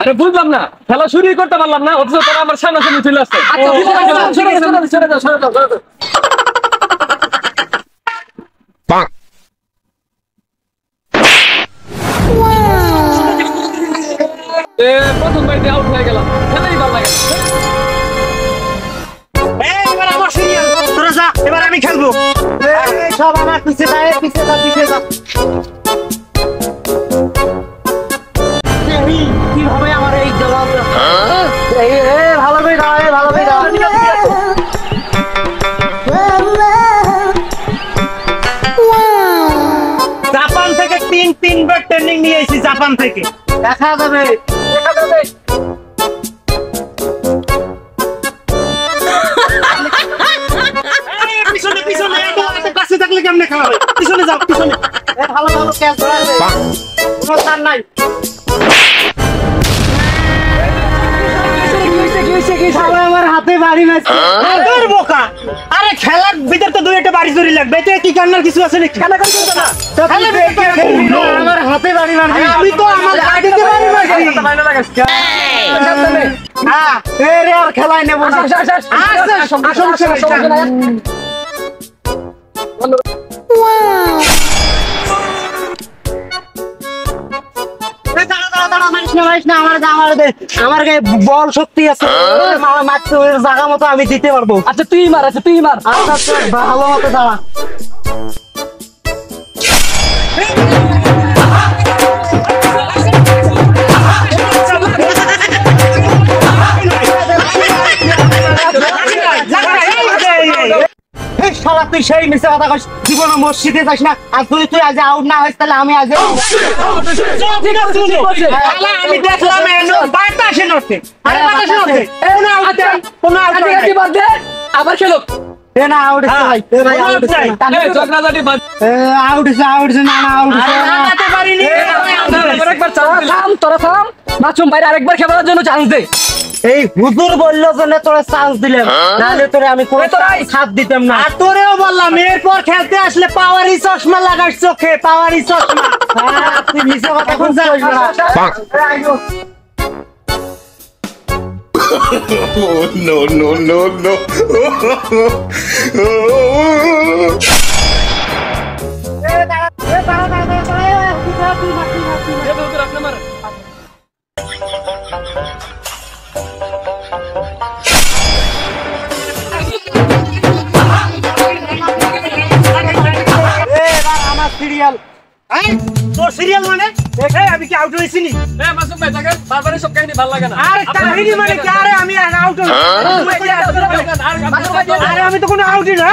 আরে বুঝলাম না, খেলা শুরুই করতে পারলাম না, অথচ তোরা আমার সামনে চলে আসছে। প্রথম বাড়িতে আউট হয়ে গেলাম, খেলাই ভালো লাগে। এবার আমার সিরিয়াল, তোরা যা, এবার আমি খেলবো। সব আমার পিছে যা, পিছে যা, পিছে যা। কিভাবে আমার এই জবাব ভালো করে দাও, ভালো করে দাও। জাপান থেকে তিনবার ট্রেনিং নিয়ে এসেছি, জাপান থেকে। দেখা যাবে, দেখা যাবে। পিছনে পিছনে কাছে থাকলে কেমনে খেলা হবে? পিছনে যাও, পিছনে। ভালো ভালো ক্যাচ ধরা যায়, কোনো চার নাই। আমার হাতে বাড়ি মারছে, বোকা। আরে খেলার ভিতর তো দুই একটা বাড়ি চুরি লাগবে, এতে কি কান্নার কিছু আছে নাকি? খেলা করতে না, আমার হাতে বাড়ি মারছে। আমি তো আমার গাড়িতে বাড়ি মারছি। হ্যাঁ, এরে আর খেলাই নেব না। আমার গায়ে বল শক্তি আছে, জায়গা মতো আমি দিতে পারবো। আচ্ছা তুই মার, আচ্ছা তুই মার। আচ্ছা ভালো মতো দাঁড়া। তুই সেই মিশে কথা কইস, জীবনে মসজিদে যাস না। আর তুই আজ আউট না হইস, তাহলে আমি আজ আমি দেখলাম বাতাসে নড়ছে। আরে বাতাসে নড়ছে, আবার খেলো না। আউট ভাই, আউট না, আউট পারিনি। তোরা থাম, মাসুম ভাই আরেকবার খেলার জন্য চান্স দে। এই হুজুর বললো জন্য তোরা চান্স দিলাম, নাহলে তোরে আমি কোনো সাথ দিতাম না। আর তোরেও বললাম, এরপর খেলতে আসলে পাওয়ারি চশমা লাগাস চোখে, পাওয়ারি চশমা। তুই মিশা কথা কোন যাস না। No, no, no, no. আমার সিরিয়াল। তোর সিরিয়াল মানে আমি কি আউট হয়েছি নি? মাসুম ভাই দেখেন, বারবারই সব কাহিনী ভালো লাগে না। আরে কাহিনী মানে কি? আরে আমি আউট হইছি। আরে আমি তো কোনো আউটই না।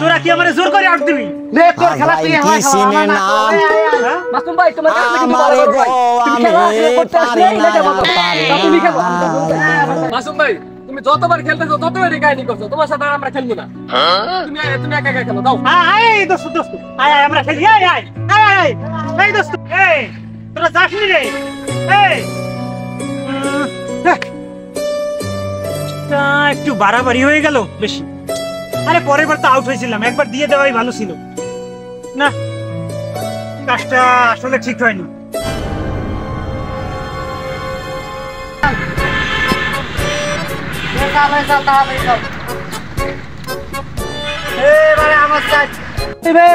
তোরা কি আমারে জোর করে আউট দিবি? তোর খেলা তুই মাসুম ভাই তোমার মাসুম ভাই তুমি যতবার খেলতেছো ততবারই কাহিনী করছো, তোমার সাথে আমরা খেলবো না। তুমি একা একা খেলো, দাও। এই দোস্ত দোস্ত আয় আয় আমরা খেলি। আয় আয় আয় এই দোস্ত, এই তোরা যাসনি রে? এই একটু বাড়াবাড়ি হয়ে গেল বেশি। আরে পরের বার তো আউট হয়েছিলাম, একবার দিয়ে দেওয়াই ভালো ছিল না। কাজটা আসলে ঠিক হয়নি।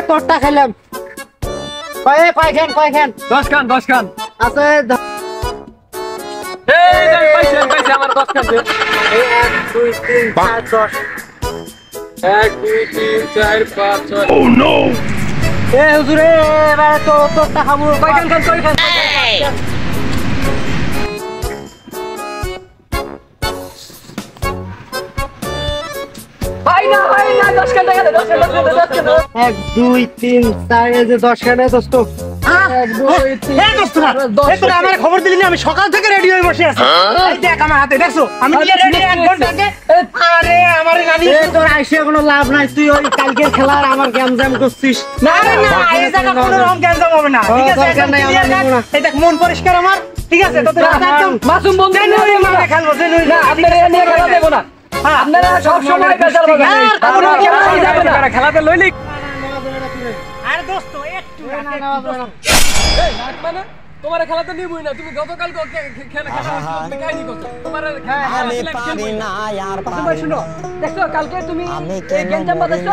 তোরটা খেলাম কয়খান 10 খান 10 খান আছে। আমার 10 খান দে। 1 2 3 4 10। 1 2 3 4 5 6। Oh no! হুজুরে এবারে তো তোরটা খাবো। কয়খান খান কয়খান? ভাই না 10 খান টাকা দে, 10 খান 1 2 3 4 এই যে 10 খানে দোস্ত। 1 2 3 এই দোস্ত না, এই তোরা আমারে খবর দিলি না? আমি সকাল থেকে রেডি হয়ে বসে আছি। এই দেখ আমার হাতে, দেখছো আমি কি রেডি 1 ঘন্টা আগে। আরে আমারে নানি তোর আইসে কোনো লাভ নাই, তুই ওই কালকের খেলার আমার গ্যামজাম করছিস। না না এই জায়গা কোনো রকম গ্যামজাম হবে না, ঠিক আছে? এই দেখ মন পরিষ্কার আমার, ঠিক আছে? তোদের একদম মাসুম বন্ধু খেলবো, না, আপনারা নিয়ে খেলা দেব না। আপনারা সব সময় বেজাল বাজান খেলাতে লইলি আরে দোস্ত একটু এই রাখ মানে তোমার খেলাতে নিবই না তুমি গতকাল খেলা তুমি কাহিনী করছো তোমার আমি পারি না আর ভাই শুনো দেখো কালকে তুমি এই গেঞ্জাম বাজাইছো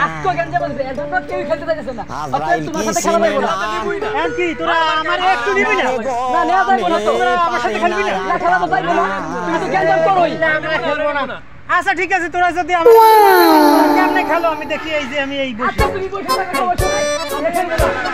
আজকে গেঞ্জাম বাজাবে এর জন্য কেউ খেলতে যাচ্ছে না অতএব তোমার সাথে খেলা যাবে না নিবই না এন কি তোরা আমার একটু নিবি না না নেওয়া যাবে না তোমরা আমার সাথে খেলবি না না খেলা তো যাইবে না তুমি তো গেঞ্জাম করোই আমরা খেলবো না আচ্ছা ঠিক আছে তোরা যদি আমার কেমনে খেলো আমি দেখি এই যে আমি এই বসে আচ্ছা তুমি বসে থাকো সমস্যা নাই আমি খেলবো না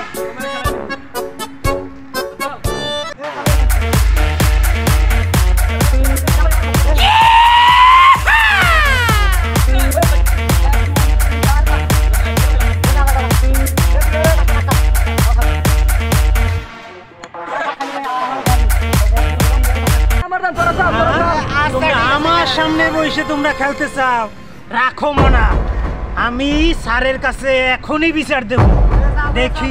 আমার সামনে বসে তোমরা খেলতে চাও রাখো মনা আমি স্যারের কাছে এখনই বিচার দেব দেখি